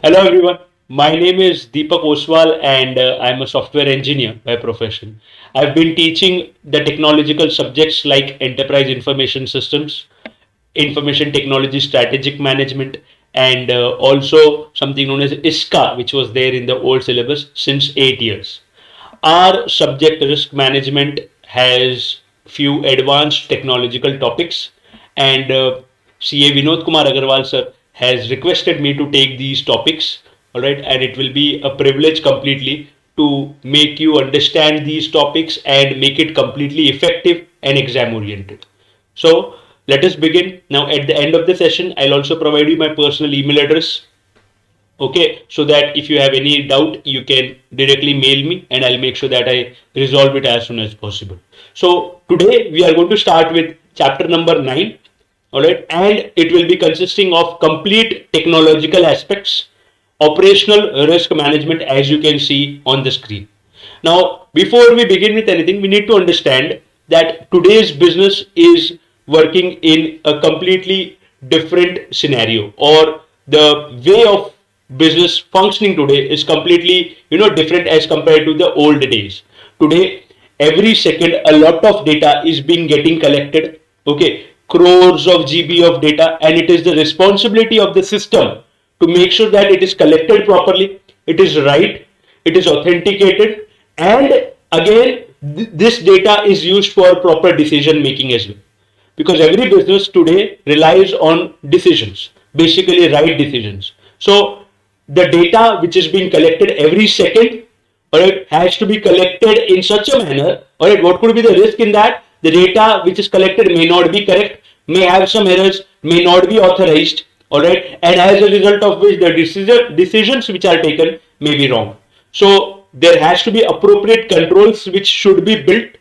Hello everyone. My name is Deepak Oswal and I'm a software engineer by profession. I've been teaching the technological subjects like enterprise information systems, information technology strategic management, and also something known as ISCA, which was there in the old syllabus since 8 years. Our subject risk management has few advanced technological topics, and CA Vinod Kumar Agarwal sir has requested me to take these topics. All right, and it will be a privilege completely to make you understand these topics and make it completely effective and exam oriented. So let us begin. Now, at the end of the session, I'll also provide you my personal email address. Okay, so that if you have any doubt, you can directly mail me and I'll make sure that I resolve it as soon as possible. So today we are going to start with chapter number 9. All right, and it will be consisting of complete technological aspects, operational risk management, as you can see on the screen. Now, before we begin with anything, we need to understand that today's business is working in a completely different scenario, or the way of business functioning today is completely different as compared to the old days. Today, every second a lot of data is being getting collected. Okay, crores of GB of data, and it is the responsibility of the system to make sure that it is collected properly, it is right, it is authenticated, and again this data is used for proper decision making as well, because every business today relies on decisions, basically right decisions. So the data which is being collected every second, all right, has to be collected in such a manner. All right, what could be the risk in that? The data which is collected may not be correct, may have some errors, may not be authorized. All right, and as a result of which the decisions which are taken may be wrong. So there has to be appropriate controls which should be built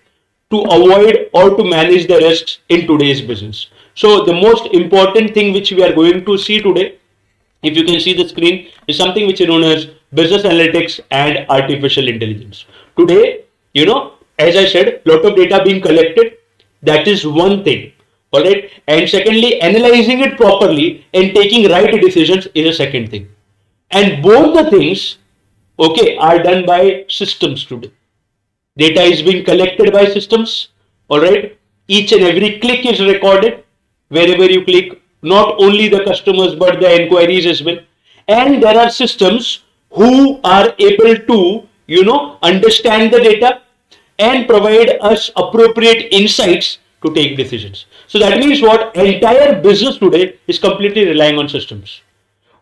to avoid or to manage the risks in today's business. So the most important thing which we are going to see today, if you can see the screen, is something which is known as business analytics and artificial intelligence. Today, as I said, lot of data being collected, that is one thing. All right, and secondly, analyzing it properly and taking right decisions is a second thing. And both the things, okay, are done by systems today. Data is being collected by systems. All right, each and every click is recorded wherever you click, not only the customers but the inquiries as well. And there are systems who are able to understand the data and provide us appropriate insights to take decisions. So that means what? Entire business today is completely relying on systems.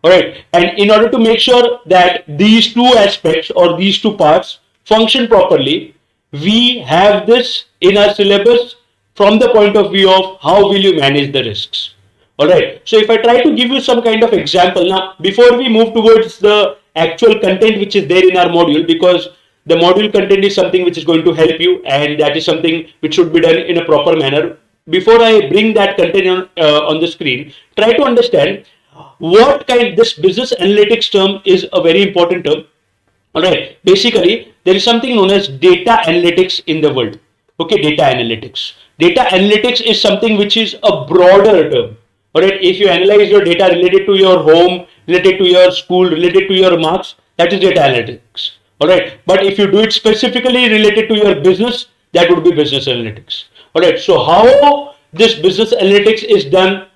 All right, and in order to make sure that these two aspects or these two parts function properly, we have this in our syllabus from the point of view of how will you manage the risks. All right, so if I try to give you some kind of example now, before we move towards the actual content which is there in our module, because the module content is something which is going to help you, and that is something which should be done in a proper manner. Before I bring that content on the screen, try to understand what kind. This business analytics term is a very important term. All right, basically there is something known as data analytics in the world. Okay, data analytics. Data analytics is something which is a broader term. All right, if you analyze your data related to your home, related to your school, related to your marks, that is data analytics. All right, but if you do it specifically related to your business, that would be business analytics. All right, so how this business analytics is done,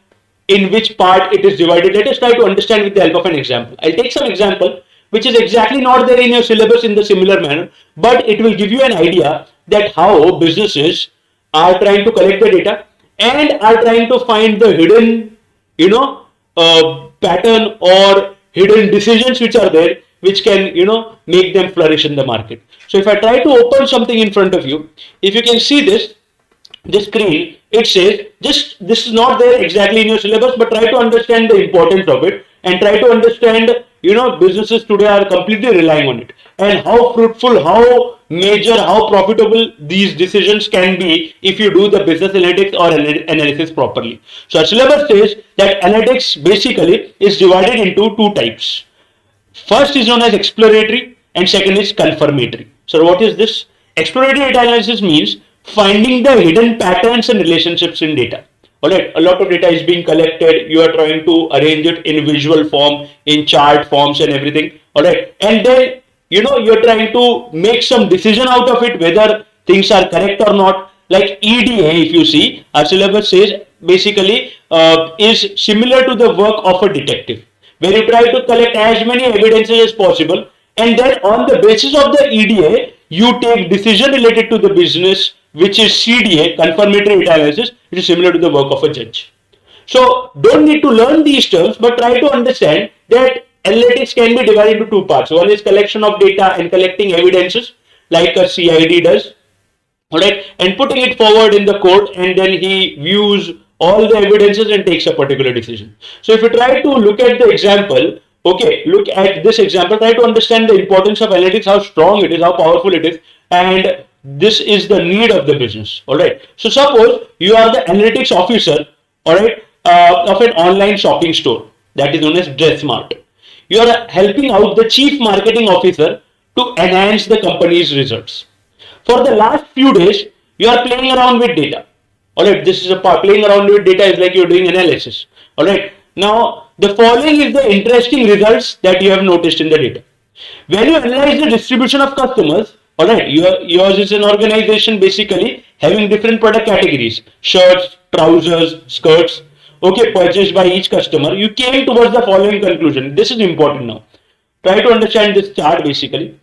in which part it is divided, let us try to understand with the help of an example. I'll take some example which is exactly not there in your syllabus in the similar manner, but it will give you an idea that how businesses are trying to collect the data and are trying to find the hidden, pattern or hidden decisions which are there, which can, make them flourish in the market. So if I try to open something in front of you, if you can see this screen, it says, just this is not there exactly in your syllabus, but try to understand the importance of it and try to understand, businesses today are completely relying on it, and how fruitful, how major, how profitable these decisions can be if you do the business analytics or analysis properly. So our syllabus says that analytics basically is divided into two types. First is known as exploratory and second is confirmatory. So what is this? Exploratory data analysis means finding the hidden patterns and relationships in data. All right, a lot of data is being collected. You are trying to arrange it in visual form, in chart forms and everything. All right, and then you're trying to make some decision out of it whether things are correct or not. Like EDA, if you see, our syllabus says basically is similar to the work of a detective, where you try to collect as many evidences as possible, and then on the basis of the EDA, you take decision related to the business, which is CDA, confirmatory data analysis, which is similar to the work of a judge. So don't need to learn these terms, but try to understand that analytics can be divided into two parts. One is collection of data and collecting evidences, like a CID does, all right, and putting it forward in the court, and then he views all the evidences and takes a particular decision. So if you try to look at the example, okay, look at this example, try to understand the importance of analytics, how strong it is, how powerful it is, and this is the need of the business. All right, so suppose you are the analytics officer, all right, of an online shopping store that is known as DressMart. You are helping out the chief marketing officer to enhance the company's results. For the last few days, you are playing around with data. All right, this is a part. Playing around with data is like you're doing analysis. All right, now the following is the interesting results that you have noticed in the data. When you analyze the distribution of customers, all right, yours is an organization basically having different product categories: shirts, trousers, skirts. Okay, purchased by each customer. You came towards the following conclusion. This is important now. Try to understand this chart basically.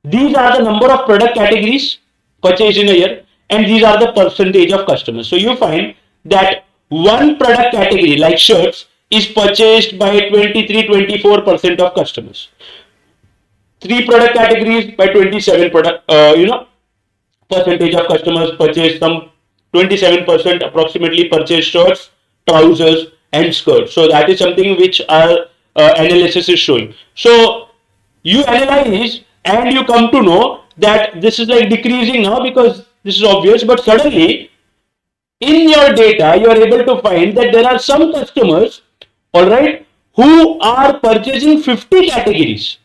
These are the number of product categories purchased in a year, and these are the percentage of customers. So you find that one product category like shirts is purchased by 23-24% of customers. Three product categories by 27 percentage of customers purchase, some 27% approximately purchase shirts, trousers and skirts. So that is something which our analysis is showing. So you analyze and you come to know that this is like decreasing now because this is obvious, but suddenly in your data you are able to find that there are some customers, all right, who are purchasing 50 categories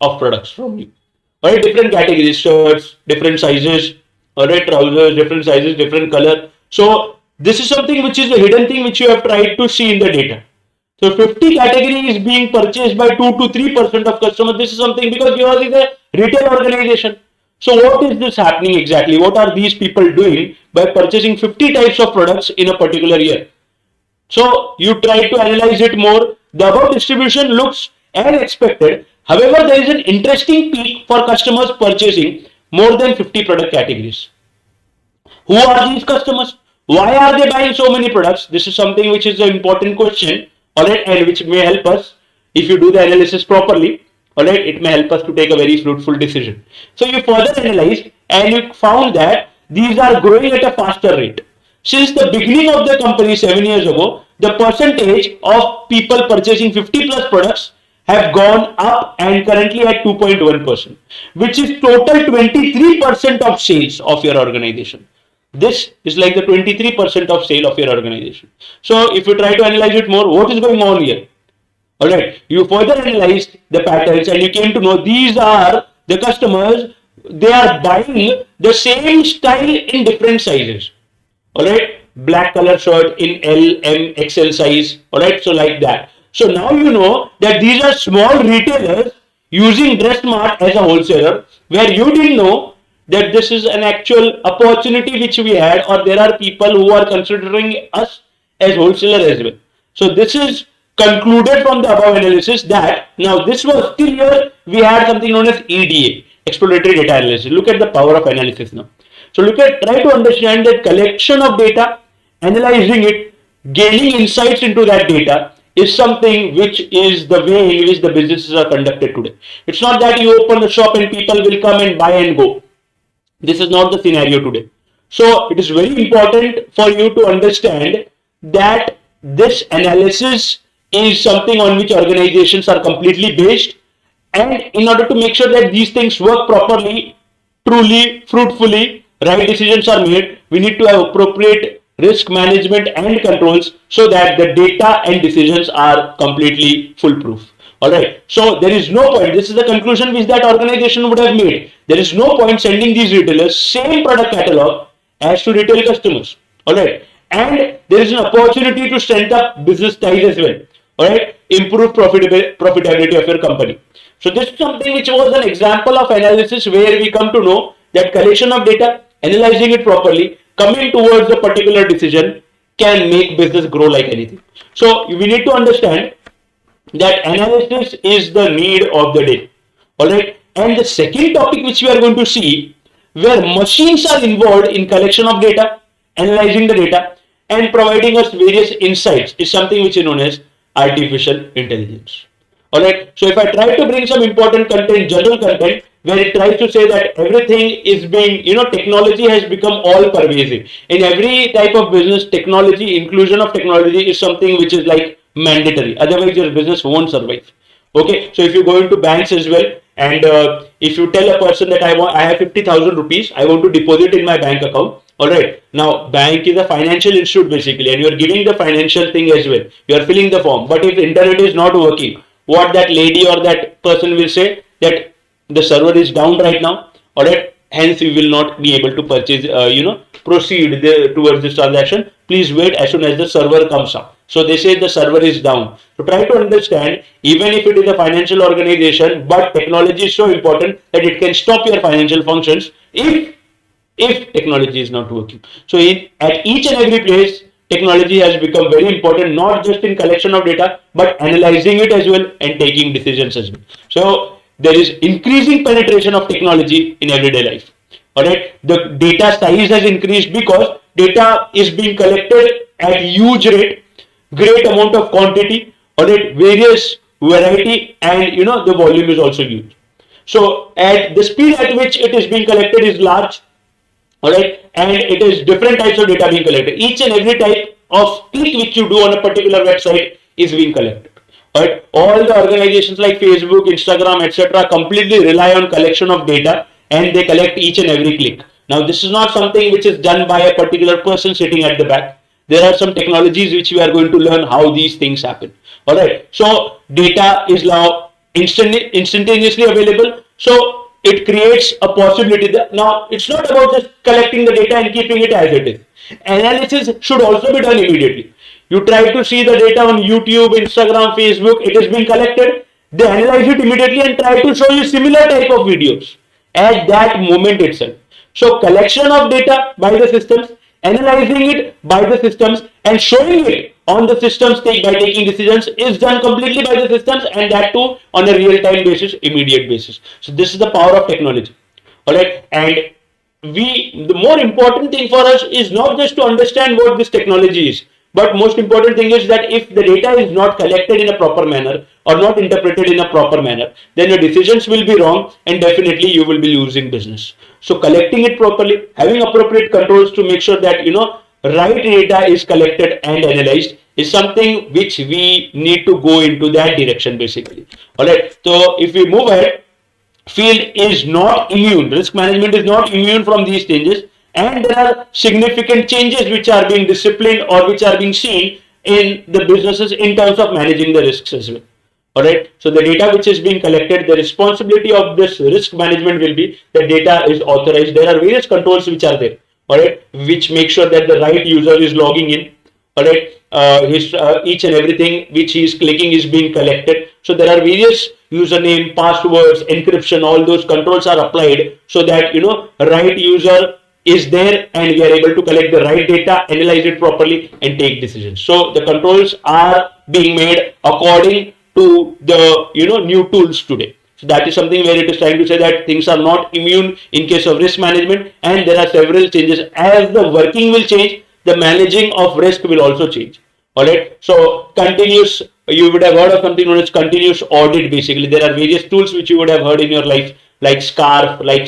of products from you. All right, different categories, shirts, different sizes, all right, trousers, different sizes, different color. So this is something which is a hidden thing which you have tried to see in the data. So 50 category is being purchased by 2 to 3% of customers. This is something because yours is a retail organization. So what is this happening exactly? What are these people doing by purchasing 50 types of products in a particular year? So you try to analyze it more. The above distribution looks as expected. However, there is an interesting peak for customers purchasing more than 50 product categories. Who are these customers? Why are they buying so many products? This is something which is an important question, all right, and which may help us if you do the analysis properly. All right, it may help us to take a very fruitful decision. So you further analyzed and you found that these are growing at a faster rate. Since the beginning of the company 7 years ago, the percentage of people purchasing 50 plus products have gone up and currently at 2.1%, which is total 23% of sales of your organization. This is like the 23% of sale of your organization. So if you try to analyze it more, what is going on here? All right, you further analyzed the patterns and you came to know these are the customers, they are buying the same style in different sizes. All right, black color shirt in L, M, XL size. All right, so like that. So now you know that these are small retailers using DressMart as a wholesaler, where you didn't know that this is an actual opportunity which we had, or there are people who are considering us as wholesaler as well. So this is concluded from the above analysis that now this was still here, we had something known as EDA, exploratory data analysis. Look at the power of analysis now. So try to understand that collection of data, analyzing it, gaining insights into that data is something which is the way in which the businesses are conducted today. It's not that you open a shop and people will come and buy and go. This is not the scenario today. So it is very important for you to understand that this analysis is something on which organizations are completely based, and in order to make sure that these things work properly, truly, fruitfully, right decisions are made, we need to have appropriate risk management and controls so that the data and decisions are completely foolproof. All right, so there is no point, this is the conclusion which that organization would have made, there is no point sending these retailers same product catalog as to retail customers. All right, and there is an opportunity to strengthen up business ties as well. All right, improve profitability of your company. So this is something which was an example of analysis where we come to know that collection of data, analyzing it properly, coming towards a particular decision can make business grow like anything. So we need to understand that analysis is the need of the day. All right. And the second topic which we are going to see, where machines are involved in collection of data, analyzing the data, and providing us various insights, is something which is known as artificial intelligence. All right. So if I try to bring some important content, general content, where it tries to say that everything is being, technology has become all pervasive. In every type of business, technology, inclusion of technology is something which is like mandatory. Otherwise, your business won't survive. Okay. So if you go into banks as well, and if you tell a person that I have 50,000 rupees, I want to deposit in my bank account. All right. Now, bank is a financial institute basically, and you are giving the financial thing as well. You are filling the form. But if internet is not working, what that lady or that person will say that the server is down right now. All right. Hence, we will not be able to purchase, proceed towards this transaction. Please wait as soon as the server comes up. So they say the server is down. So try to understand, even if it is a financial organization, but technology is so important that it can stop your financial functions if technology is not working. So at each and every place, technology has become very important, not just in collection of data, but analyzing it as well and taking decisions as well. So there is increasing penetration of technology in everyday life. All right, the data size has increased because data is being collected at huge rate, great amount of quantity, all right, various variety, and the volume is also huge. So at the speed at which it is being collected is large. All right, and it is different types of data being collected. Each and every type of click which you do on a particular website is being collected. All right, all the organizations like Facebook, Instagram, etc. completely rely on collection of data, and they collect each and every click. Now, this is not something which is done by a particular person sitting at the back. There are some technologies which we are going to learn how these things happen. All right, so data is now instantaneously available. So it creates a possibility that now it's not about just collecting the data and keeping it as it is. Analysis should also be done immediately. You try to see the data on YouTube, Instagram, Facebook, it is being collected. They analyze it immediately and try to show you similar type of videos at that moment itself. So collection of data by the systems, analyzing it by the systems, and showing it on the systems by taking decisions is done completely by the systems, and that too on a real-time basis, immediate basis. So this is the power of technology. All right, and the more important thing for us is not just to understand what this technology is, but most important thing is that if the data is not collected in a proper manner or not interpreted in a proper manner, then your decisions will be wrong and definitely you will be losing business. So collecting it properly, having appropriate controls to make sure that right data is collected and analyzed is something which we need to go into that direction basically. All right. So if we move ahead, field is not immune. Risk management is not immune from these changes, and there are significant changes which are being disciplined or which are being seen in the businesses in terms of managing the risks as well. All right. So the data which is being collected, the responsibility of this risk management will be the data is authorized. There are various controls which are there. All right, which make sure that the right user is logging in. All right, each and everything which he is clicking is being collected. So there are various username, passwords, encryption, all those controls are applied so that right user is there and we are able to collect the right data, analyze it properly, and take decisions. So the controls are being made according to the new tools today. So that is something where it is trying to say that things are not immune in case of risk management, and there are several changes. As the working will change, the managing of risk will also change. All right. So continuous, you would have heard of something known as continuous audit. Basically, there are various tools which you would have heard in your life, like SCARF, like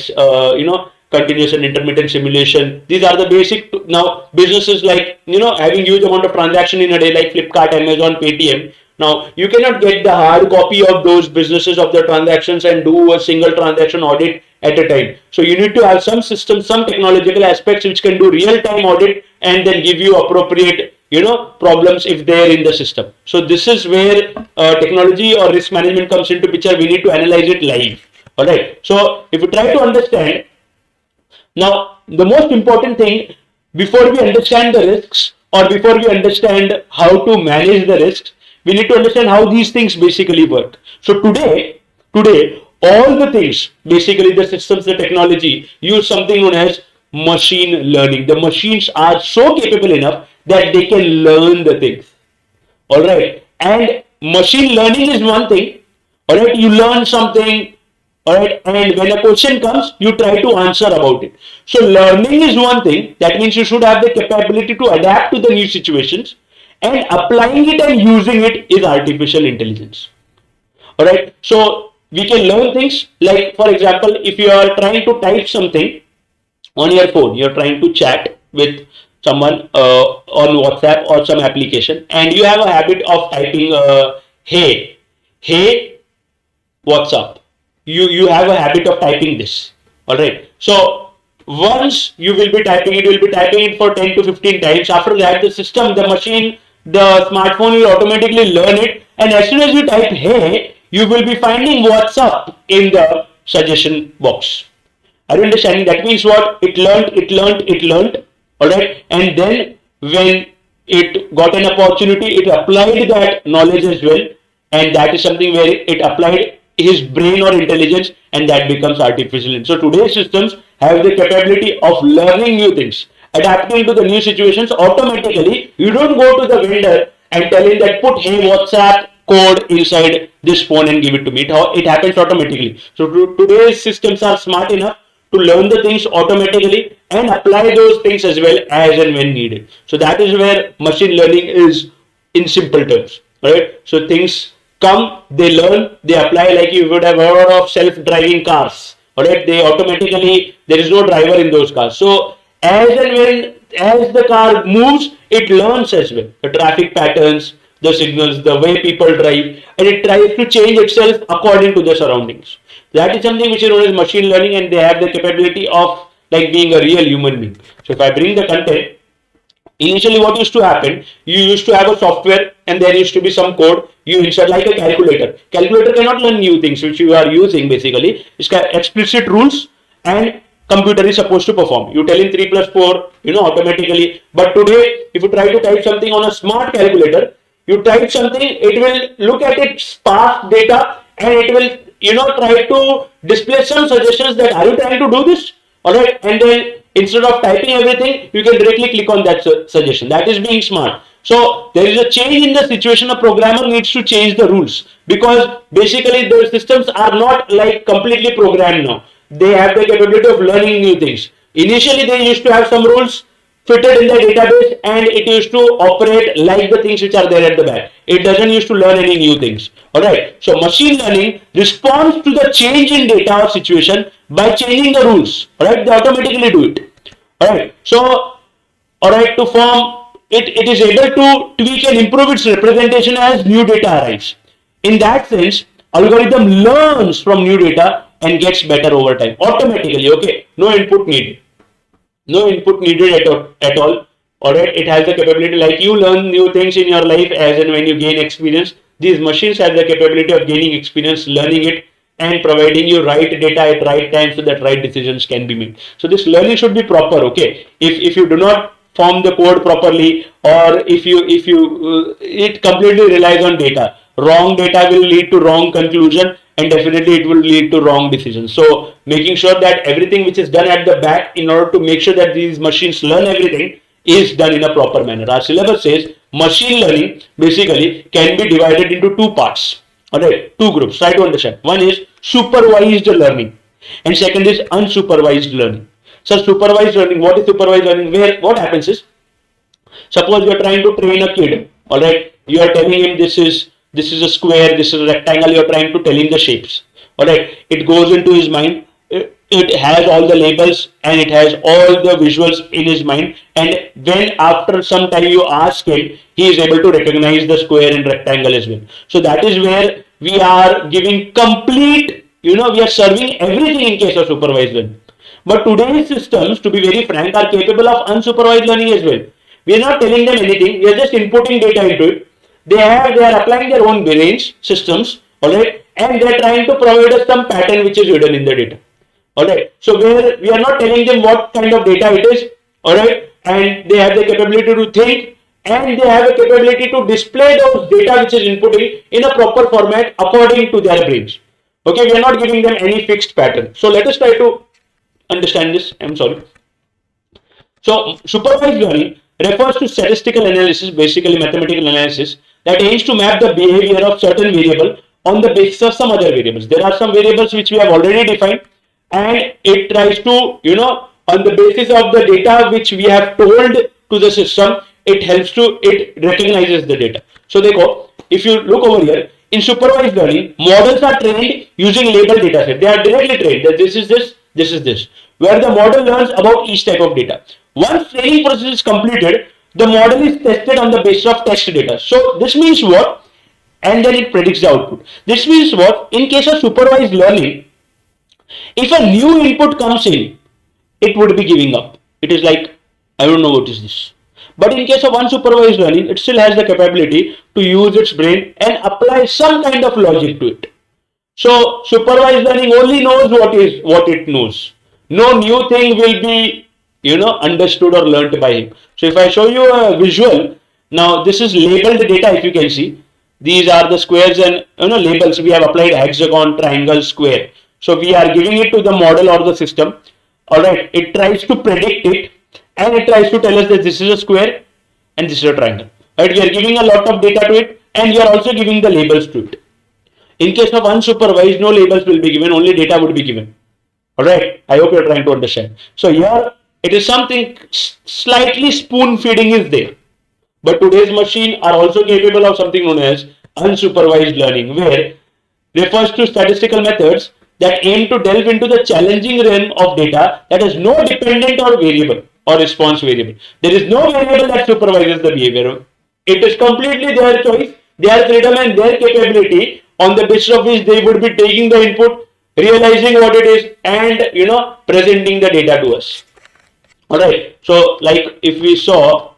continuous and intermittent simulation. These are the basic. Now businesses like having huge amount of transaction in a day, like Flipkart, Amazon, Paytm. Now you cannot get the hard copy of those businesses of the transactions and do a single transaction audit at a time. So you need to have some system, some technological aspects which can do real-time audit and then give you appropriate problems if they're in the system. So this is where technology or risk management comes into picture. We need to analyze it live. All right. So if you try to understand, now the most important thing before we understand the risks or before we understand how to manage the risks, we need to understand how these things basically work. So today, all the things, basically the systems, the technology, use something known as machine learning. The machines are so capable enough that they can learn the things. All right, and machine learning is one thing. All right, you learn something. All right, and when a question comes, you try to answer about it. So learning is one thing. That means you should have the capability to adapt to the new situations, and applying it and using it is artificial intelligence. All right, so we can learn things like, for example, if you are trying to type something on your phone, you're trying to chat with someone on WhatsApp or some application, and you have a habit of typing hey, what's up. You have a habit of typing this. All right, so once you will be typing it, you will be typing it for 10 to 15 times. After that, the system, the machine, the smartphone will automatically learn it, and as soon as you type hey, you will be finding what's up in the suggestion box. Are you understanding? That means what? It learned. All right, and then when it got an opportunity, it applied that knowledge as well, and that is something where it applied his brain or intelligence, and that becomes artificial. So today's systems have the capability of learning new things, adapting to the new situations automatically. You don't go to the vendor and tell him that put hey WhatsApp code inside this phone and give it to me. It happens automatically. So today's systems are smart enough to learn the things automatically and apply those things as well as and when needed. So that is where machine learning is in simple terms. Right? So things come, they learn, they apply, like you would have heard of self-driving cars. Alright, they automatically, there is no driver in those cars. So as and when, as the car moves, it learns as well. The traffic patterns, the signals, the way people drive, and it tries to change itself according to the surroundings. That is something which is known as machine learning, and they have the capability of like being a real human being. So if I bring the content, initially what used to happen, you used to have a software and there used to be some code you insert, like a calculator. Calculator cannot learn new things which you are using basically. It's got explicit rules and computer is supposed to perform. You tell him 3 plus 4, automatically. But today, if you try to type something on a smart calculator, you type something, it will look at its past data and it will try to display some suggestions that are you trying to do this? Alright, and then instead of typing everything, you can directly click on that suggestion. That is being smart. So there is a change in the situation. A programmer needs to change the rules because basically the systems are not like completely programmed now. They have the capability of learning new things. Initially, they used to have some rules fitted in the database and it used to operate like the things which are there at the back. It doesn't used to learn any new things. Alright, so machine learning responds to the change in data or situation by changing the rules. Alright, they automatically do it. Alright, so to form it is able to tweak and improve its representation as new data arrives. In that sense, algorithm learns from new data and gets better over time automatically. Okay, no input needed. No input needed at all. Alright, it has the capability, like you learn new things in your life as and when you gain experience. These machines have the capability of gaining experience, learning it, and providing you right data at right time so that right decisions can be made. So this learning should be proper. Okay, if you do not form the code properly, or if you it completely relies on data. Wrong data will lead to wrong conclusion, and definitely it will lead to wrong decisions. So making sure that everything which is done at the back in order to make sure that these machines learn everything is done in a proper manner. Our syllabus says machine learning basically can be divided into two parts. Alright, two groups. Try to understand. One is supervised learning and second is unsupervised learning. So supervised learning, what is supervised learning? Where what happens is, suppose you are trying to train a kid. Alright, you are telling him this is a square, this is a rectangle, you are trying to tell him the shapes. Alright, it goes into his mind, it has all the labels and it has all the visuals in his mind, and when after some time you ask him, he is able to recognize the square and rectangle as well. So that is where we are giving complete, we are serving everything in case of supervised learning. But today's systems, to be very frank, are capable of unsupervised learning as well. We are not telling them anything, we are just inputting data into it. They are applying their own brains systems, alright, and they are trying to provide us some pattern which is hidden in the data. Alright, so we are not telling them what kind of data it is, alright, and they have the capability to think and they have a capability to display those data which is inputting in a proper format according to their brains. Okay, we are not giving them any fixed pattern. So let us try to understand this. I'm sorry. So supervised learning refers to statistical analysis, basically mathematical analysis, that aims to map the behavior of certain variable on the basis of some other variables. There are some variables which we have already defined, and it tries to, on the basis of the data which we have told to the system, it recognizes the data. So if you look over here, in supervised learning, models are trained using labeled data set. They are directly trained that this is this, where the model learns about each type of data. Once training process is completed, the model is tested on the basis of test data. So this means what? And then it predicts the output. This means what? In case of supervised learning, if a new input comes in, it would be giving up. It is like, I don't know what is this. But in case of unsupervised learning, it still has the capability to use its brain and apply some kind of logic to it. So supervised learning only knows what it knows. No new thing will be understood or learnt by him. So if I show you a visual, now this is labeled data. If you can see, these are the squares and labels. We have applied hexagon, triangle, square. So we are giving it to the model or the system. All right, it tries to predict it, and it tries to tell us that this is a square and this is a triangle. Right, we are giving a lot of data to it, and we are also giving the labels to it. In case of unsupervised, no labels will be given, only data would be given. All right, I hope you are trying to understand. So here it is something slightly spoon feeding is there, but today's machine are also capable of something known as unsupervised learning, where refers to statistical methods that aim to delve into the challenging realm of data that has no dependent or variable or response variable. There is no variable that supervises the behavior. It is completely their choice, their freedom and their capability, on the basis of which they would be taking the input, realizing what it is, and presenting the data to us. Alright, so like if we saw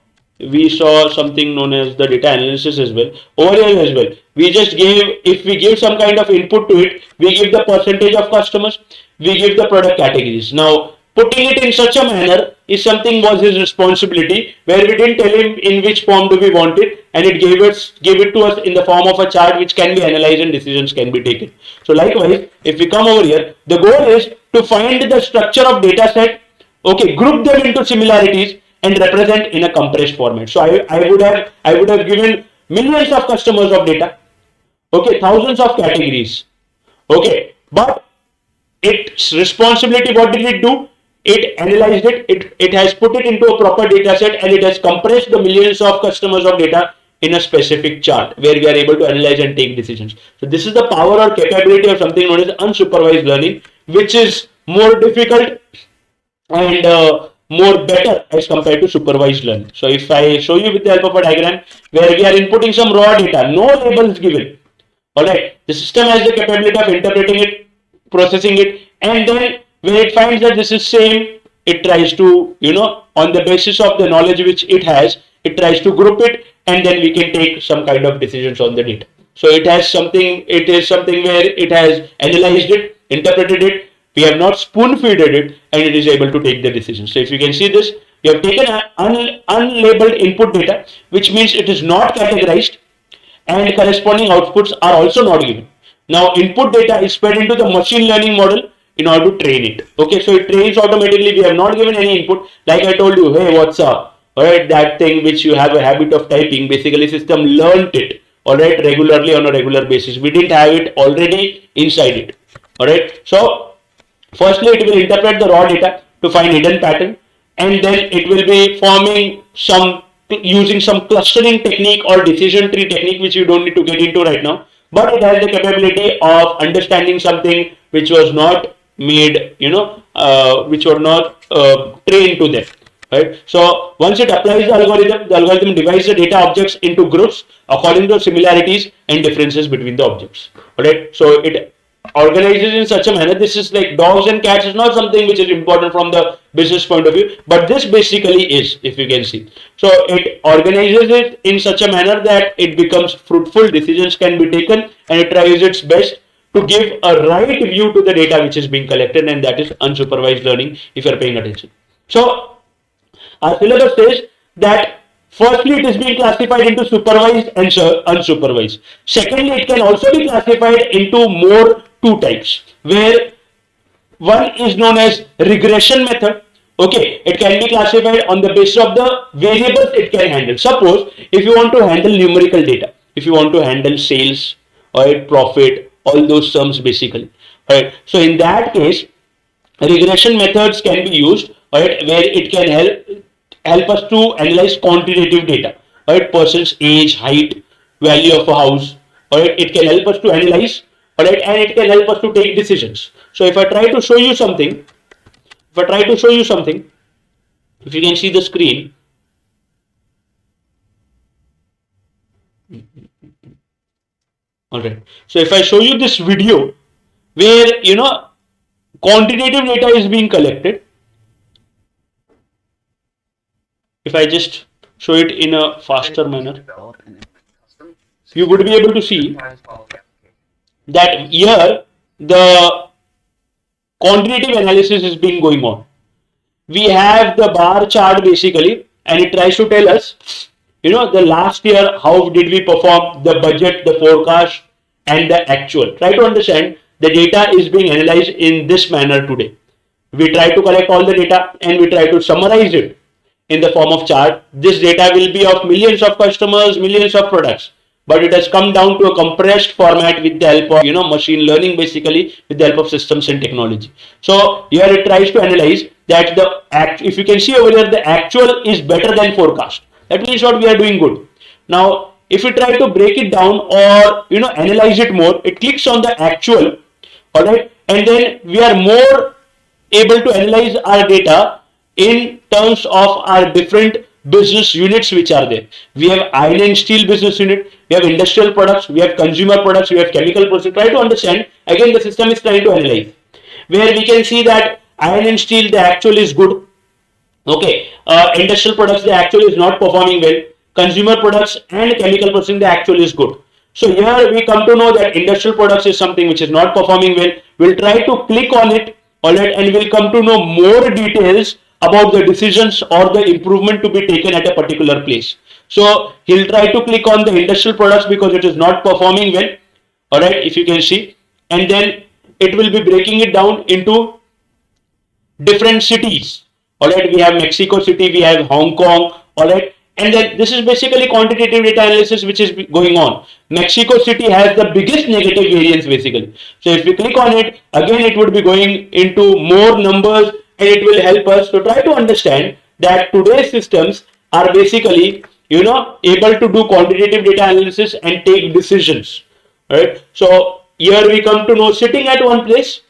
something known as the data analysis as well. Over here as well, if we give some kind of input to it, we give the percentage of customers, we give the product categories. Now, putting it in such a manner is something was his responsibility, where we didn't tell him in which form do we want it, and it gave it to us in the form of a chart which can be analyzed and decisions can be taken. So likewise, if we come over here, the goal is to find the structure of data set, okay, group them into similarities and represent in a compressed format. So I would have given millions of customers of data, okay, thousands of categories, okay, but its responsibility, what did it do? It analyzed it has put it into a proper data set, and it has compressed the millions of customers of data in a specific chart where we are able to analyze and take decisions. So this is the power or capability of something known as unsupervised learning, which is more difficult and more better as compared to supervised learning. So if I show you with the help of a diagram where we are inputting some raw data, no labels given. Alright, the system has the capability of interpreting it, processing it, and then when it finds that this is same, it tries to, on the basis of the knowledge which it has, it tries to group it, and then we can take some kind of decisions on the data. So it is something where it has analyzed it, interpreted it, we have not spoon-feeded it, and it is able to take the decision. So if you can see this, we have taken unlabeled input data, which means it is not categorized, and corresponding outputs are also not given. Now input data is fed into the machine learning model in order to train it. Okay, so it trains automatically. We have not given any input. Like I told you, hey, what's up? Alright, that thing which you have a habit of typing, basically system learnt it, alright, regularly on a regular basis. We didn't have it already inside it. Alright, so firstly, it will interpret the raw data to find hidden pattern, and then it will be forming using some clustering technique or decision tree technique, which you don't need to get into right now. But it has the capability of understanding something which was not made, which were not trained to them. Right. So once it applies the algorithm divides the data objects into groups according to similarities and differences between the objects. Alright. So it organizes in such a manner. This is like dogs and cats is not something which is important from the business point of view, but this basically is, if you can see. So it organizes it in such a manner that it becomes fruitful, decisions can be taken, and it tries its best to give a right view to the data which is being collected, and that is unsupervised learning if you are paying attention. So our syllabus says that Firstly, it is being classified into supervised and unsupervised. Secondly, it can also be classified into more two types, where one is known as regression method. Okay, it can be classified on the basis of the variables it can handle. Suppose if you want to handle numerical data, if you want to handle sales or profit, all those terms basically. Right. So in that case, regression methods can be used, right, where it can help us to analyze quantitative data, right, person's age, height, value of a house, right, it can help us to analyze, right, and it can help us to take decisions. So if I try to show you something, if you can see the screen, all right, so if I show you this video where quantitative data is being collected, if I just show it in a faster manner, you would be able to see that here the quantitative analysis is being going on. We have the bar chart basically, and it tries to tell us, the last year, how did we perform, the budget, the forecast, and the actual. Try to understand the data is being analyzed in this manner today. We try to collect all the data and we try to summarize it in the form of chart. This data will be of millions of customers, millions of products, but it has come down to a compressed format with the help of machine learning, basically with the help of systems and technology. So here it tries to analyze that if you can see over here, the actual is better than forecast. That means what we are doing good. Now if we try to break it down or analyze it more, it clicks on the actual, all right, and then we are more able to analyze our data in terms of our different business units which are there. We have iron and steel business unit, we have industrial products, we have consumer products, we have chemical products. Try to understand, again the system is trying to analyze, where we can see that iron and steel, the actual is good. Okay, industrial products, the actual is not performing well. Consumer products and chemical processing, the actual is good. So here we come to know that industrial products is something which is not performing well. We'll try to click on it, alright, and we'll come to know more details about the decisions or the improvement to be taken at a particular place. So he'll try to click on the industrial products because it is not performing well, alright, if you can see, and then it will be breaking it down into different cities. Alright, we have Mexico City, we have Hong Kong, alright, and then this is basically quantitative data analysis which is going on. Mexico City has the biggest negative variance basically. So if we click on it, again it would be going into more numbers and it will help us to try to understand that today's systems are basically able to do quantitative data analysis and take decisions. Alright, so here we come to know, sitting at one place,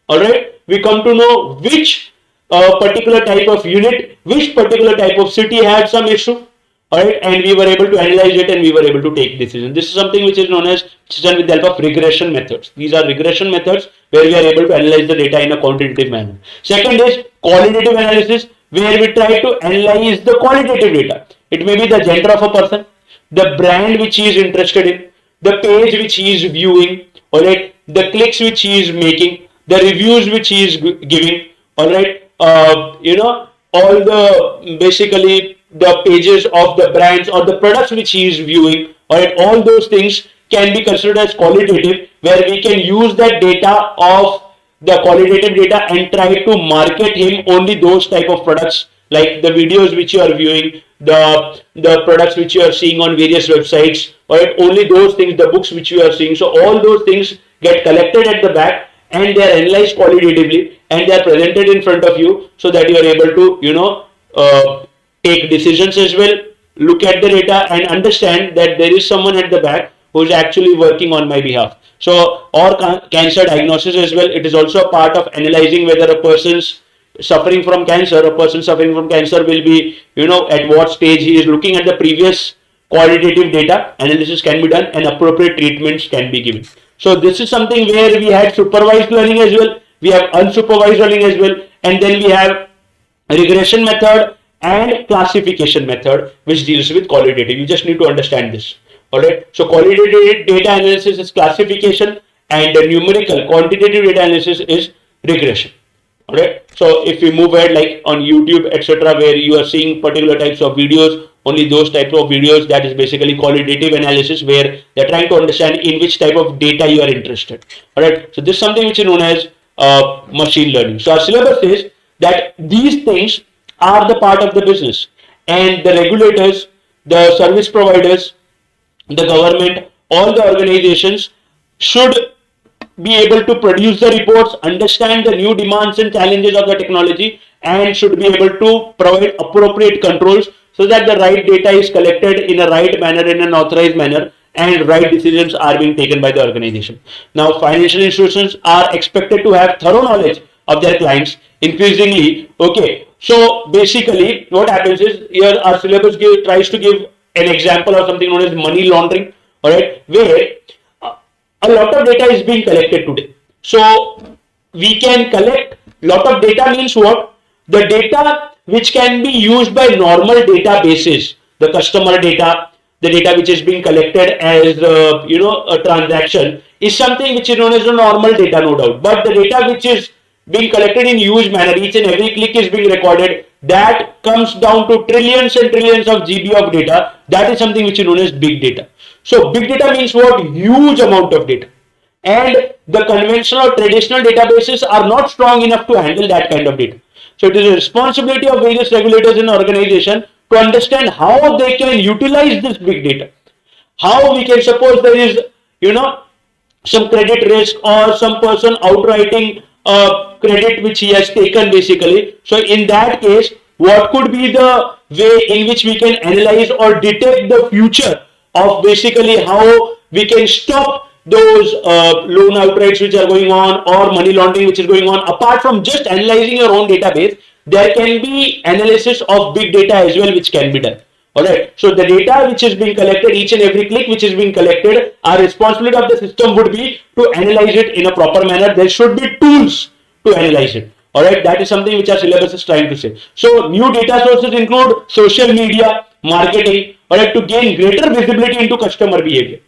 alright, we come to know which particular type of unit, which particular type of city had some issue, alright, and we were able to analyze it and we were able to take decisions. This is something which is known as, which is done with the help of regression methods. These are regression methods where we are able to analyze the data in a quantitative manner. Second is qualitative analysis, where we try to analyze the qualitative data. It may be the gender of a person, the brand which he is interested in, the page which he is viewing, alright, the clicks which he is making, the reviews which he is giving, alright, all the basically the pages of the brands or the products which he is viewing, alright, all those things can be considered as qualitative, where we can use that data of the qualitative data and try to market him only those type of products, like the videos which you are viewing, the products which you are seeing on various websites, alright, only those things, the books which you are seeing. So all those things get collected at the back and they are analyzed qualitatively and they are presented in front of you so that you are able to take decisions as well, look at the data and understand that there is someone at the back who is actually working on my behalf. So, or cancer diagnosis as well, it is also a part of analyzing whether a person's suffering from cancer, will be, at what stage he is. Looking at the previous qualitative data, analysis can be done and appropriate treatments can be given. So this is something where we had supervised learning as well, we have unsupervised learning as well, and then we have regression method and classification method which deals with qualitative. You just need to understand this. Alright, so qualitative data analysis is classification and numerical quantitative data analysis is regression. Alright, so if we move ahead, like on YouTube, etc., where you are seeing particular types of videos only those type of videos that is basically qualitative analysis, where they're trying to understand in which type of data you are interested. All right. So this is something which is known as machine learning. So our syllabus says that these things are the part of the business, and the regulators, the service providers, the government, all the organizations should be able to produce the reports, understand the new demands and challenges of the technology, and should be able to provide appropriate controls so that the right data is collected in a right manner, in an authorized manner, and right decisions are being taken by the organization. Now, financial institutions are expected to have thorough knowledge of their clients increasingly. Okay, so basically what happens is, here our syllabus tries to give an example of something known as money laundering, all right, where a lot of data is being collected today. So we can collect lot of data means what? The data which can be used by normal databases, the customer data, the data which is being collected as a transaction, is something which is known as a normal data, no doubt. But the data which is being collected in huge manner, each and every click is being recorded, that comes down to trillions and trillions of GB of data. That is something which is known as big data. So big data means what? Huge amount of data. And the conventional or traditional databases are not strong enough to handle that kind of data. So it is a responsibility of various regulators in organization to understand how they can utilize this big data. How we can, suppose there is, some credit risk, or some person outwriting credit which he has taken basically. So in that case, what could be the way in which we can analyze or detect the future of basically how we can stop those loan outrights which are going on, or money laundering which is going on. Apart from just analyzing your own database, there can be analysis of big data as well which can be done. Alright, so the data which is being collected, each and every click which is being collected, our responsibility of the system would be to analyze it in a proper manner. There should be tools to analyze it. Alright, that is something which our syllabus is trying to say. So new data sources include social media, marketing, alright, to gain greater visibility into customer behavior.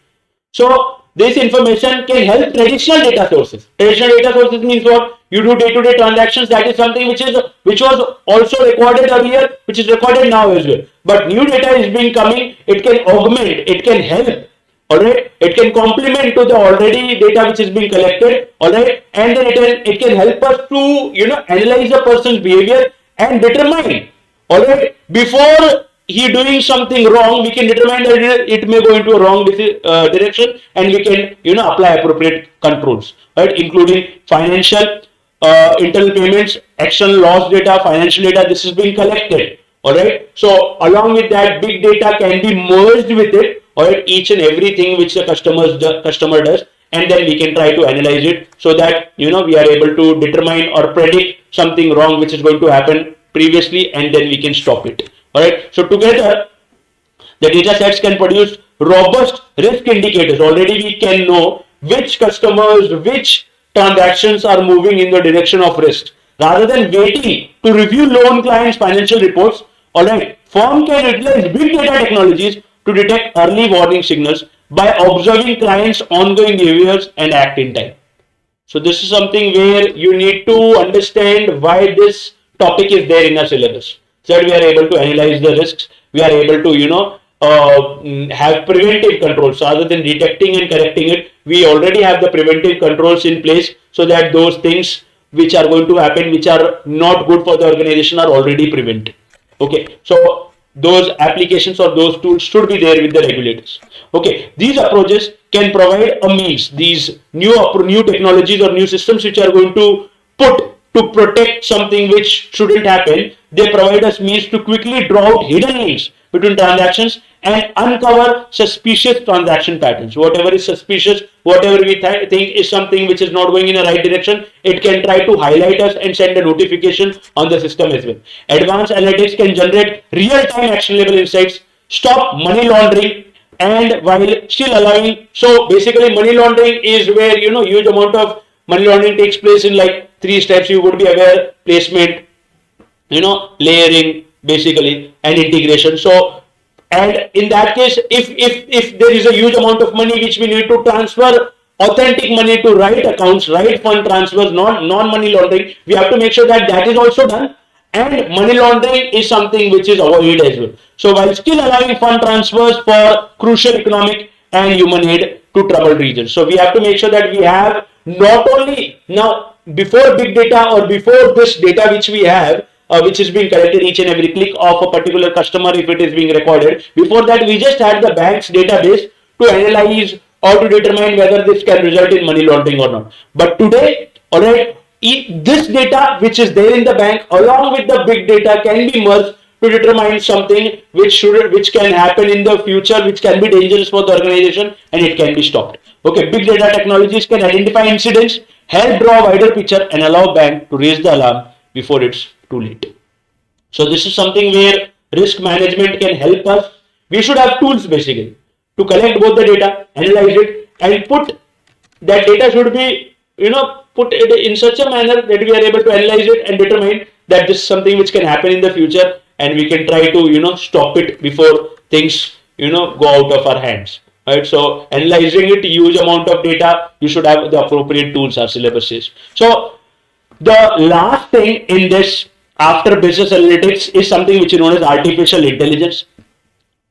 So this information can help traditional data sources. Traditional data sources means what? You do day-to-day transactions. That is something which was also recorded earlier, which is recorded now as well. But new data is being coming. It can augment. It can help. All right. It can complement to the already data which is being collected. All right. And then it can help us to analyze a person's behavior and determine. All right. Before he doing something wrong, we can determine that it may go into a wrong direction, and we can apply appropriate controls, right, including financial internal payments, external loss data, financial data. This is being collected. All right. So along with that, big data can be merged with it. All right. Each and everything which the customer does, and then we can try to analyze it so that we are able to determine or predict something wrong which is going to happen previously, and then we can stop it. Alright, so together the data sets can produce robust risk indicators. Already we can know which customers, which transactions are moving in the direction of risk. Rather than waiting to review loan clients' financial reports, alright, firm can utilize big data technologies to detect early warning signals by observing clients' ongoing behaviors and act in time. So this is something where you need to understand why this topic is there in our syllabus. So that we are able to analyze the risks, we are able to have preventive controls. So rather than detecting and correcting it, we already have the preventive controls in place, so that those things which are going to happen, which are not good for the organization, are already prevented. Okay, so those applications or those tools should be there with the regulators. Okay, these approaches can provide a means, these new technologies or new systems which are going to put to protect something which shouldn't happen. They provide us means to quickly draw out hidden links between transactions and uncover suspicious transaction patterns. Whatever is suspicious, whatever we think is something which is not going in the right direction, it can try to highlight us and send a notification on the system as well. Advanced analytics can generate real-time actionable insights, stop money laundering, and while still allowing, so basically money laundering is where huge amount of money laundering takes place in like 3 steps. You would be aware: placement, layering basically, and integration. So, and in that case, if there is a huge amount of money which we need to transfer, authentic money to right accounts, right fund transfers, non money laundering, we have to make sure that that is also done. and money laundering is something which is avoided as well. So while still allowing fund transfers for crucial economic and human aid to troubled regions. So we have to make sure that we have not only now before big data or before this data which we have, which is being collected each and every click of a particular customer if it is being recorded. Before that, we just had the bank's database to analyze or to determine whether this can result in money laundering or not. But today, all right, this data which is there in the bank along with the big data can be merged to determine something which can happen in the future, which can be dangerous for the organization, and it can be stopped. Okay, big data technologies can identify incidents, help draw a wider picture, and allow bank to raise the alarm before it's too late. So this is something where risk management can help us. We should have tools basically to collect both the data, analyze it, and put that data should be, put it in such a manner that we are able to analyze it and determine that this is something which can happen in the future, and we can try to, stop it before things, go out of our hands. Right, so analyzing it, huge amount of data, you should have the appropriate tools, our syllabus says. So the last thing in this after business analytics is something which is known as artificial intelligence.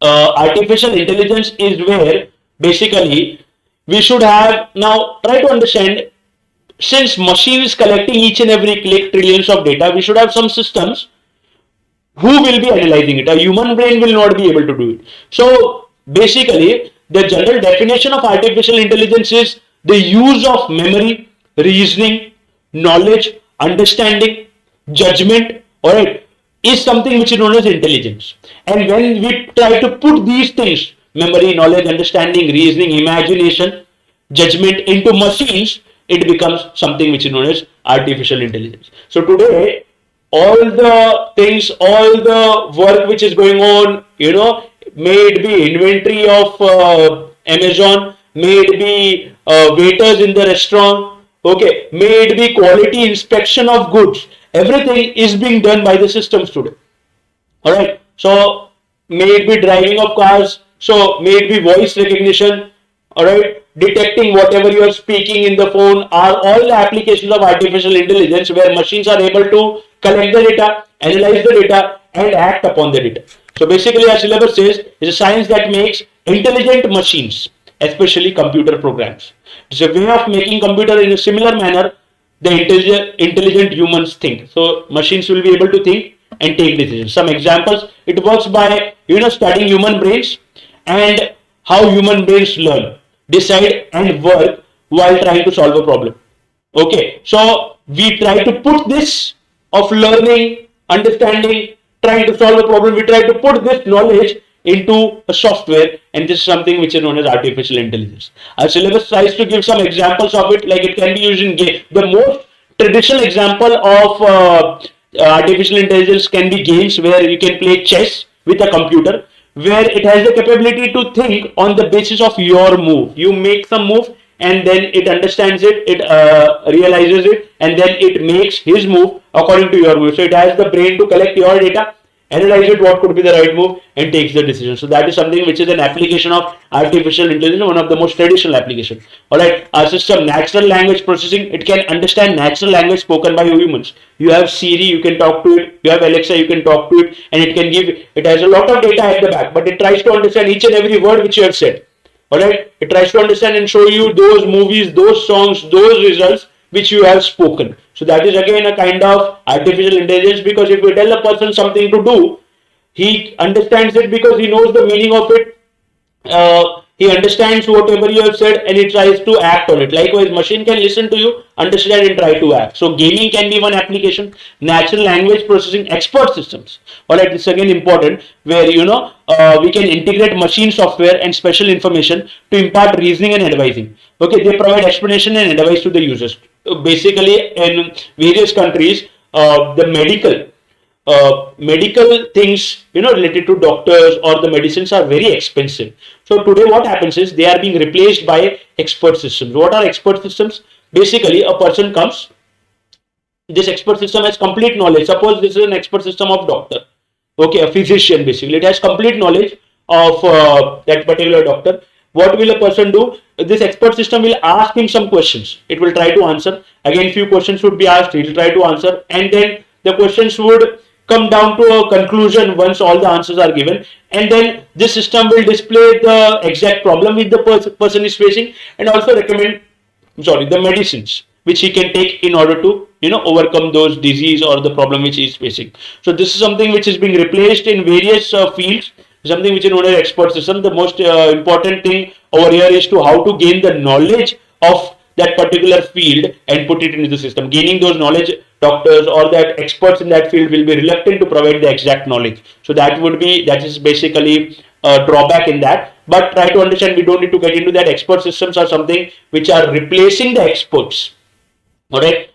Artificial intelligence is where basically we should have now try to understand, since machine is collecting each and every click trillions of data, we should have some systems who will be analyzing it. A human brain will not be able to do it. So basically, the general definition of artificial intelligence is the use of memory, reasoning, knowledge, understanding, judgment, alright, is something which is known as intelligence. And when we try to put these things, memory, knowledge, understanding, reasoning, imagination, judgment into machines, it becomes something which is known as artificial intelligence. So today, all the things, all the work which is going on, may it be inventory of Amazon, may it be waiters in the restaurant, okay, may it be quality inspection of goods, everything is being done by the systems today. Alright, so may it be driving of cars, so may it be voice recognition, alright, detecting whatever you are speaking in the phone, are all the applications of artificial intelligence where machines are able to collect the data, analyze the data, and act upon the data. So basically our syllabus says it's a science that makes intelligent machines, especially computer programs. It's a way of making computer in a similar manner the intelligent humans think. So machines will be able to think and take decisions. Some examples, it works by studying human brains and how human brains learn, decide and work while trying to solve a problem. Okay, so we try to put this of learning, understanding, trying to solve a problem, we try to put this knowledge into a software, and this is something which is known as artificial intelligence. Our syllabus tries to give some examples of it, like it can be used in game. The most traditional example of artificial intelligence can be games where you can play chess with a computer, where it has the capability to think on the basis of your move. You make some move and then it understands it, it realizes it, and then it makes his move according to your move. So it has the brain to collect your data, analyze it, what could be the right move, and takes the decision. So that is something which is an application of artificial intelligence, one of the most traditional applications. Alright, our system, natural language processing, it can understand natural language spoken by humans. You have Siri, you can talk to it, you have Alexa, you can talk to it, and it can give, it has a lot of data at the back, but it tries to understand each and every word which you have said. Alright, it tries to understand and show you those movies, those songs, those results which you have spoken. So that is again a kind of artificial intelligence, because if you tell a person something to do, he understands it because he knows the meaning of it. He understands whatever you have said and he tries to act on it. Likewise, machine can listen to you, understand and try to act. So gaming can be one application. Natural language processing, expert systems. Alright, this is again important, where we can integrate machine software and special information to impart reasoning and advising. Okay, they provide explanation and advice to the users. Basically, in various countries, the medical things related to doctors or the medicines are very expensive. So today what happens is they are being replaced by expert systems. What are expert systems? Basically, a person comes, this expert system has complete knowledge. Suppose this is an expert system of doctor, okay, a physician. Basically it has complete knowledge of that particular doctor. What will a person do? This expert system will ask him some questions, it will try to answer. Again, few questions would be asked, he will try to answer, and then the questions would come down to a conclusion once all the answers are given, and then this system will display the exact problem which the person is facing, and also recommend, sorry, the medicines which he can take in order to overcome those disease or the problem which he is facing. So this is something which is being replaced in various fields, something which is known as expert system. The most important thing over here is to how to gain the knowledge of that particular field and put it into the system. Gaining those knowledge, doctors or that experts in that field will be reluctant to provide the exact knowledge. So that is basically a drawback in that. But try to understand, we don't need to get into that. Expert systems are something which are replacing the experts. All right,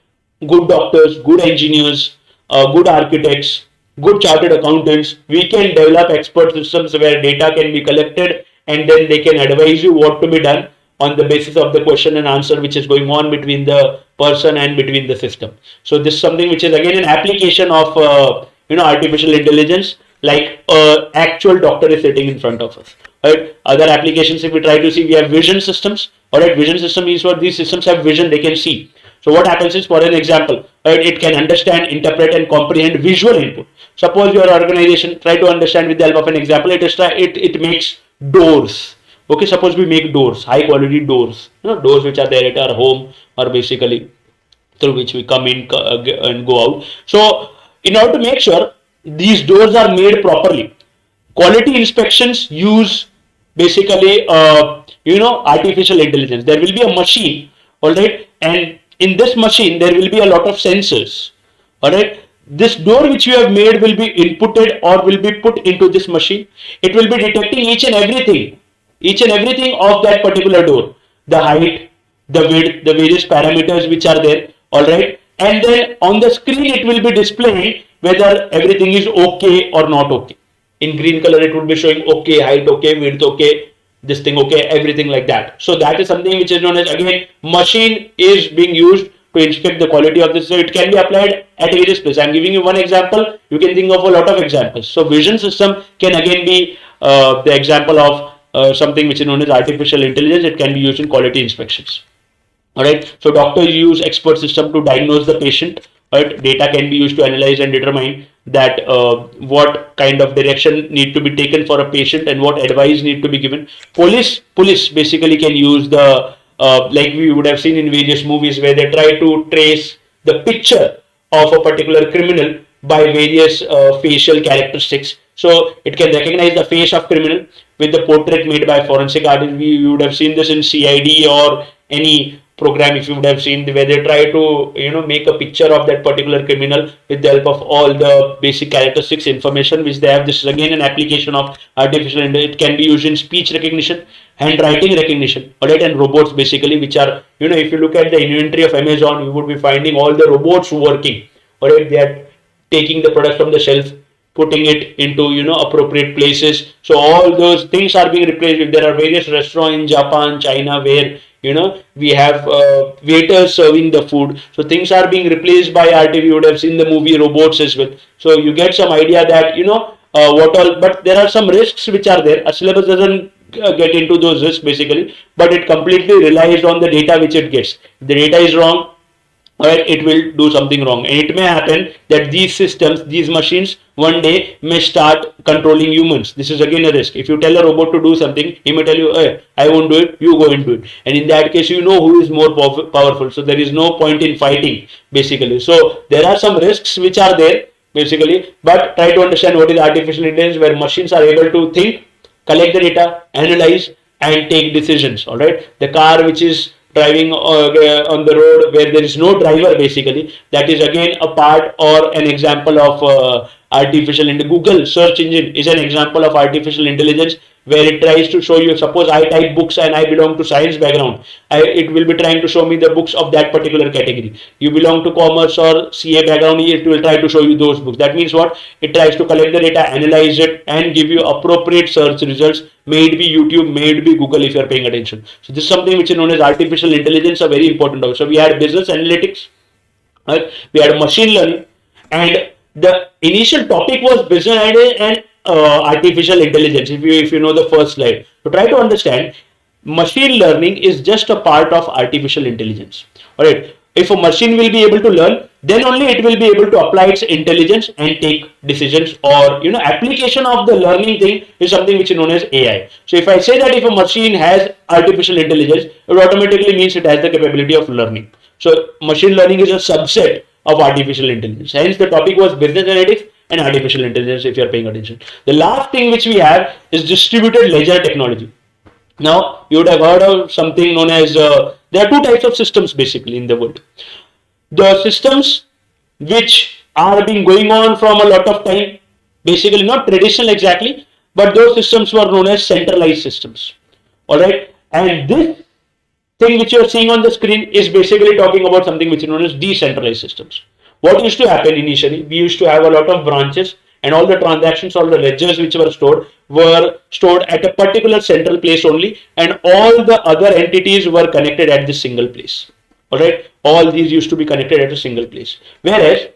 good doctors, good engineers, good architects, good chartered accountants. We can develop expert systems where data can be collected and then they can advise you what to be done on the basis of the question and answer which is going on between the person and between the system. So this is something which is again an application of artificial intelligence, like actual doctor is sitting in front of us. Right? Other applications, if we try to see, we have vision systems. All right, vision system means what? These systems have vision; they can see. So what happens is, for an example, right, it can understand, interpret, and comprehend visual input. Suppose your organization try to understand with the help of an example. It makes doors. Okay, suppose we make doors, high quality doors. Doors which are there at our home, or basically through which we come in and go out. So in order to make sure these doors are made properly, quality inspections use basically artificial intelligence. There will be a machine, all right, and in this machine there will be a lot of sensors, all right. This door which you have made will be inputted or will be put into this machine. It will be detecting each and everything of that particular door, the height, the width, the various parameters which are there, all right. And then on the screen it will be displaying whether everything is okay or not okay. In green color it would be showing okay, height okay, width okay, this thing okay, everything like that. So that is something which is known as, again, machine is being used to inspect the quality of this. So it can be applied at various places. I'm giving you one example. You can think of a lot of examples. So vision system can again be the example of something which is known as artificial intelligence. It can be used in quality inspections. All right. So doctors use expert system to diagnose the patient. Right. Data can be used to analyze and determine that what kind of direction need to be taken for a patient and what advice need to be given. Police basically can use the like we would have seen in various movies where they try to trace the picture of a particular criminal by various facial characteristics. So it can recognize the face of criminal with the portrait made by forensic artist. We would have seen this in CID or any program, if you would have seen, where they try to make a picture of that particular criminal with the help of all the basic characteristics information which they have. This is again an application of artificial intelligence. It can be used in speech recognition, handwriting recognition, all right, and robots basically, which are, if you look at the inventory of Amazon, you would be finding all the robots working, all right. They are taking the product from the shelf, putting it into appropriate places. So all those things are being replaced. There are various restaurants in Japan, China, where we have waiters serving the food. So things are being replaced by RT. You would have seen the movie robots as well. So you get some idea that what all. But there are some risks which are there. A syllabus doesn't get into those risks basically, but it completely relies on the data which it gets. If the data is wrong, alright, it will do something wrong, and it may happen that these systems, these machines, one day may start controlling humans. This is again a risk. If you tell a robot to do something, he may tell you, hey, I won't do it, you go and do it. And in that case, who is more powerful. So there is no point in fighting, basically. So there are some risks which are there, basically, but try to understand what is artificial intelligence, where machines are able to think, collect the data, analyze, and take decisions. All right. The car which is driving on the road where there is no driver, basically, that is again a part or an example of artificial intelligence. Google search engine is an example of artificial intelligence, where it tries to show you, suppose I type books and I belong to science background, it will be trying to show me the books of that particular category. You belong to commerce or CA background, it will try to show you those books. That means what? It tries to collect the data, analyze it, and give you appropriate search results. May it be YouTube, may it be Google, if you are paying attention. So this is something which is known as artificial intelligence, a very important topic. So we had business analytics, right? We had machine learning, and the initial topic was business analytics and artificial intelligence. If you know the first slide, so try to understand, machine learning is just a part of artificial intelligence. All right. if a machine will be able to learn, then only it will be able to apply its intelligence and take decisions, or application of the learning thing is something which is known as AI. So if I say that if a machine has artificial intelligence, it automatically means it has the capability of learning. So machine learning is a subset of artificial intelligence. Hence the topic was business analytics and artificial intelligence, if you are paying attention. The last thing which we have is distributed ledger technology. Now, you would have heard of something known as, there are two types of systems basically in the world. The systems which are been going on from a lot of time, basically not traditional exactly, but those systems were known as centralized systems. Alright, and this thing which you are seeing on the screen is basically talking about something which is known as decentralized systems. What used to happen initially, we used to have a lot of branches, and all the transactions, all the ledgers which were stored at a particular central place only, and all the other entities were connected at this single place. Alright, all these used to be connected at a single place. Whereas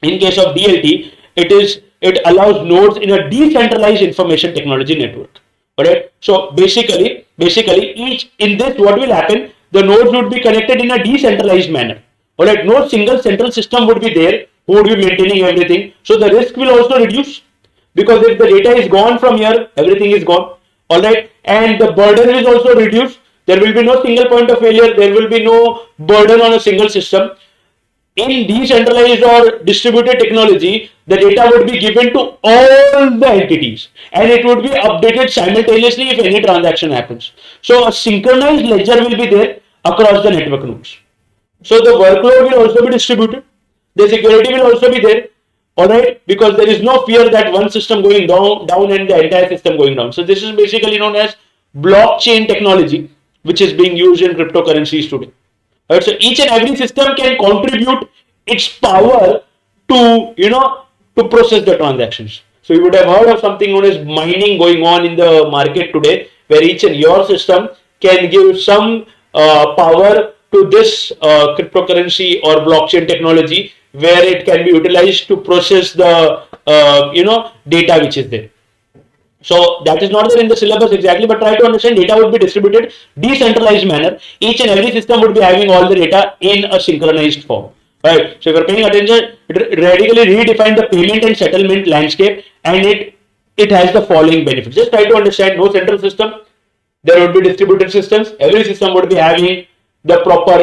in case of DLT, it allows nodes in a decentralized information technology network. Alright, so basically each in this, what will happen, the nodes would be connected in a decentralized manner. Alright, no single central system would be there who would be maintaining everything. So the risk will also reduce, because if the data is gone from here, everything is gone. Alright, and the burden is also reduced. There will be no single point of failure. There will be no burden on a single system. In decentralized or distributed technology, the data would be given to all the entities, and it would be updated simultaneously if any transaction happens. So a synchronized ledger will be there across the network nodes. So the workload will also be distributed. The security will also be there. Alright, because there is no fear that one system going down and the entire system going down. So this is basically known as blockchain technology, which is being used in cryptocurrencies today. Right, so each and every system can contribute its power to process the transactions. So you would have heard of something known as mining going on in the market today, where each and your system can give some power to this cryptocurrency or blockchain technology, where it can be utilized to process the data which is there. So that is not there in the syllabus exactly, but try to understand data would be distributed decentralized manner. Each and every system would be having all the data in a synchronized form. Right. So if you're paying attention, it radically redefined the payment and settlement landscape, and it has the following benefits. Just try to understand: no central system, there would be distributed systems. Every system would be having the proper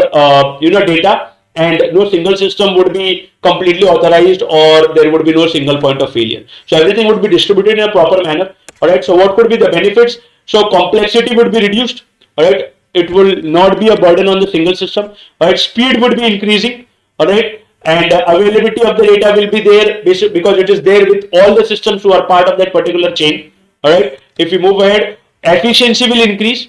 data, and no single system would be completely authorized, or there would be no single point of failure. So everything would be distributed in a proper manner. Alright, so what could be the benefits? So complexity would be reduced. Alright, it will not be a burden on the single system. Alright, speed would be increasing. Alright, and availability of the data will be there because it is there with all the systems who are part of that particular chain. Alright, if we move ahead, efficiency will increase.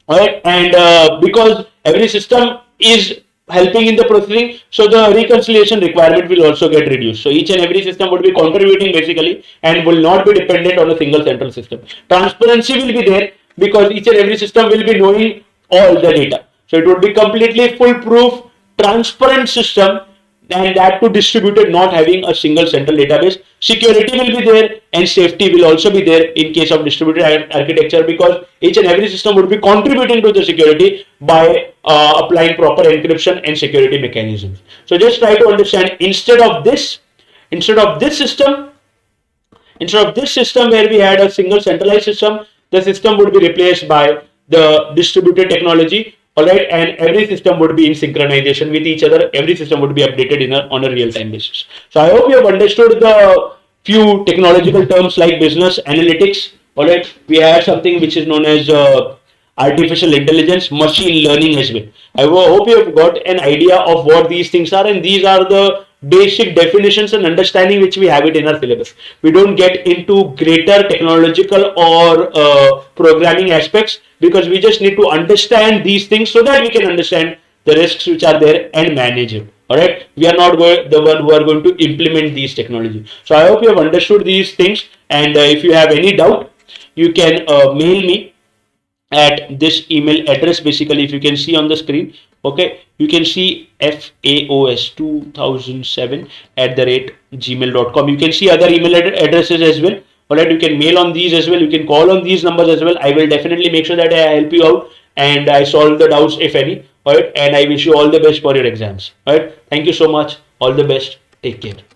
Alright, and because every system is helping in the processing, so the reconciliation requirement will also get reduced. So each and every system would be contributing basically and will not be dependent on a single central system. Transparency will be there because each and every system will be knowing all the data. So it would be completely foolproof, transparent system, and that to distributed, not having a single central database. Security will be there and safety will also be there in case of distributed architecture, because each and every system would be contributing to the security by applying proper encryption and security mechanisms. So just try to understand, instead of this system where we had a single centralized system, the system would be replaced by the distributed technology. Alright, and every system would be in synchronization with each other. Every system would be updated on a real-time basis. So I hope you have understood the few technological terms like business analytics. Alright, we have something which is known as artificial intelligence, machine learning as well. I hope you have got an idea of what these things are, and these are the basic definitions and understanding which we have it in our syllabus. We don't get into greater technological or programming aspects, because we just need to understand these things so that we can understand the risks which are there and manage it. Alright, we are not the one who are going to implement these technologies. So I hope you have understood these things, and if you have any doubt, you can mail me at this email address. Basically, if you can see on the screen, okay, you can see FAOS2007@gmail.com. You can see other email addresses as well. Alright, you can mail on these as well. You can call on these numbers as well. I will definitely make sure that I help you out and I solve the doubts if any. All right, and I wish you all the best for your exams. All right, thank you so much. All the best. Take care.